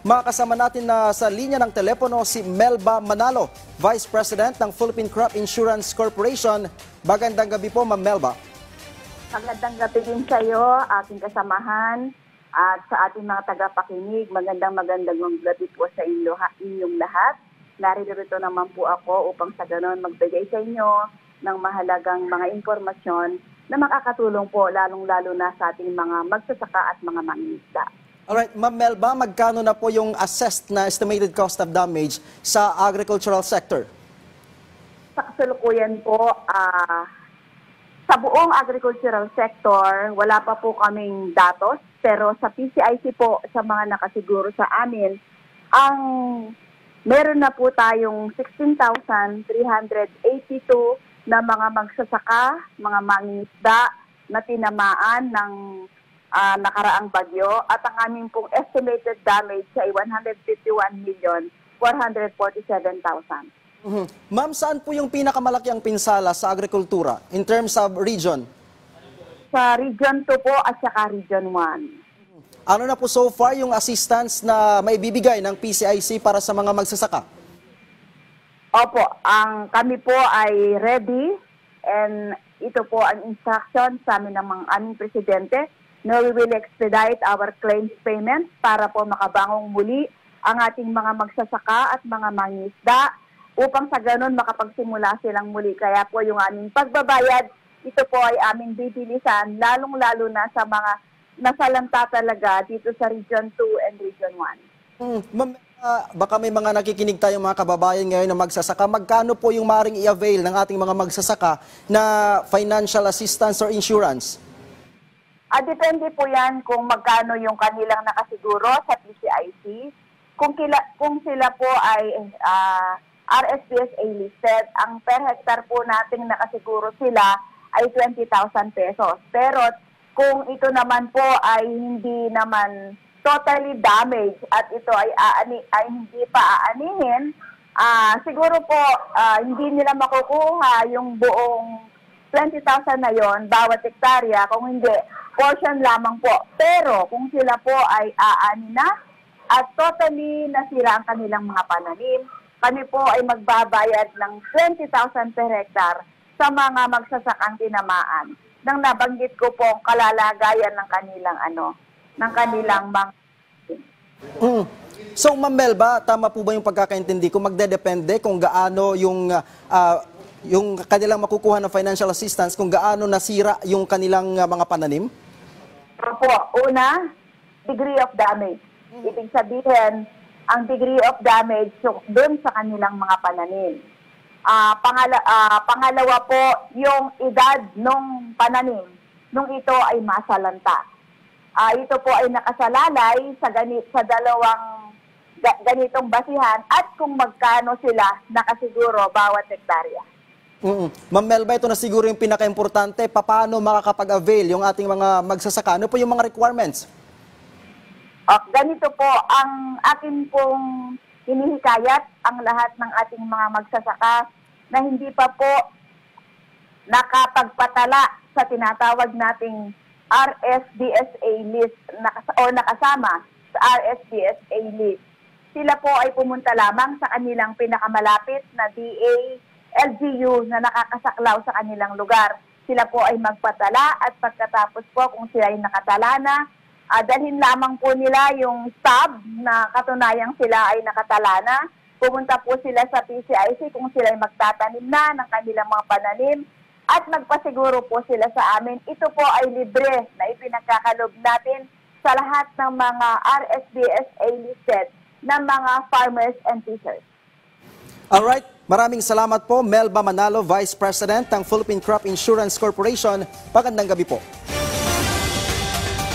Makakasama natin na sa linya ng telepono si Melba Manalo, Vice President ng Philippine Crop Insurance Corporation. Magandang gabi po, Ma'am Melba. Magandang gabi din sa iyo, aking kasamahan, at sa ating mga tagapakinig. Magandang gabi po sa inyong lahat. Narito naman po ako upang sa ganon magbigay sa inyo ng mahalagang mga impormasyon na makakatulong po lalong-lalo na sa ating mga magsasaka at mga mangingisda. Alright, Ma'am Melba, magkano na po yung assessed na estimated cost of damage sa agricultural sector? Sa kasalukuyan po, sa buong agricultural sector, wala pa po kaming datos, pero sa PCIC po, sa mga nakasiguro sa amin, meron na po tayong 16,382 na mga magsasaka, mga mangingisda na tinamaan ng nakaraang bagyo, at ang aming pong estimated damage ay 151,447,000. Ma'am, saan po yung pinakamalaki ang pinsala sa agrikultura in terms of region? Sa Region 2 po at saka Region 1. Ano na po so far yung assistance na maibibigay ng PCIC para sa mga magsasaka? Opo, kami po ay ready, and ito po ang instruction sa amin ng aming presidente. No, we will expedite our claims payment para po makabangong muli ang ating mga magsasaka at mga mangingisda upang sa ganun makapagsimula silang muli. Kaya po yung aming pagbabayad, ito po ay aming bibilisan, lalong-lalo na sa mga nasalanta talaga dito sa Region 2 and Region 1. Ma'am, baka may mga nakikinig tayong mga kababayan ngayon na magsasaka. Magkano po yung maring i-avail ng ating mga magsasaka na financial assistance or insurance? Depende po yan kung magkano yung kanilang nakasiguro sa PCIC. Kung sila po ay RSPSA listed, ang per hectare po nating nakasiguro sila ay 20,000 pesos. Pero kung ito naman po ay hindi naman totally damaged at ito ay hindi pa aanihin, siguro po hindi nila makukuha yung buong 20,000 na yon bawat hektarya, kung hindi, portion lamang po. Pero kung sila po ay aani na at totally nasira ang kanilang mga pananim, kami po ay magbabayad ng 20,000 per hectare sa mga magsasakang tinamaan nang nabanggit ko po kalalagayan ng kanilang mga. So, Ma'am Melba, tama po ba yung pagkakaintindi ko? Magdedepende kung gaano yung kanilang makukuha ng financial assistance, kung gaano nasira yung kanilang mga pananim? Opo, una, degree of damage. Ibig sabihin, ang degree of damage doon sa kanilang mga pananim. Pangalawa po, yung edad ng pananim nung ito ay masalanta. Ito po ay nakasalalay sa dalawang ganitong basihan at kung magkano sila nakasiguro bawat hektarya. Ma'am Melba, ito na siguro yung pinaka-importante. Paano makakapag-avail yung ating mga magsasaka? Ano po yung mga requirements? Ganito po, ang akin pong hinihikayat ang lahat ng ating mga magsasaka na hindi pa po nakapagpatala sa tinatawag nating RSDSA list o nakasama sa RSDSA list. Sila po ay pumunta lamang sa kanilang pinakamalapit na DA, LGU na nakakasaklaw sa kanilang lugar. Sila po ay magpatala at pagkatapos po kung sila ay nakatala na, dalhin lamang po nila yung stub na katunayang sila ay nakatala na. Pumunta po sila sa PCIC kung sila ay magtatanim na ng kanilang mga pananim at magpasiguro po sila sa amin. Ito po ay libre na ipinagkakalob natin sa lahat ng mga RSPSA listed na mga farmers and fishers. Alright, maraming salamat po, Melba Manalo, Vice President ng Philippine Crop Insurance Corporation. Magandang gabi po.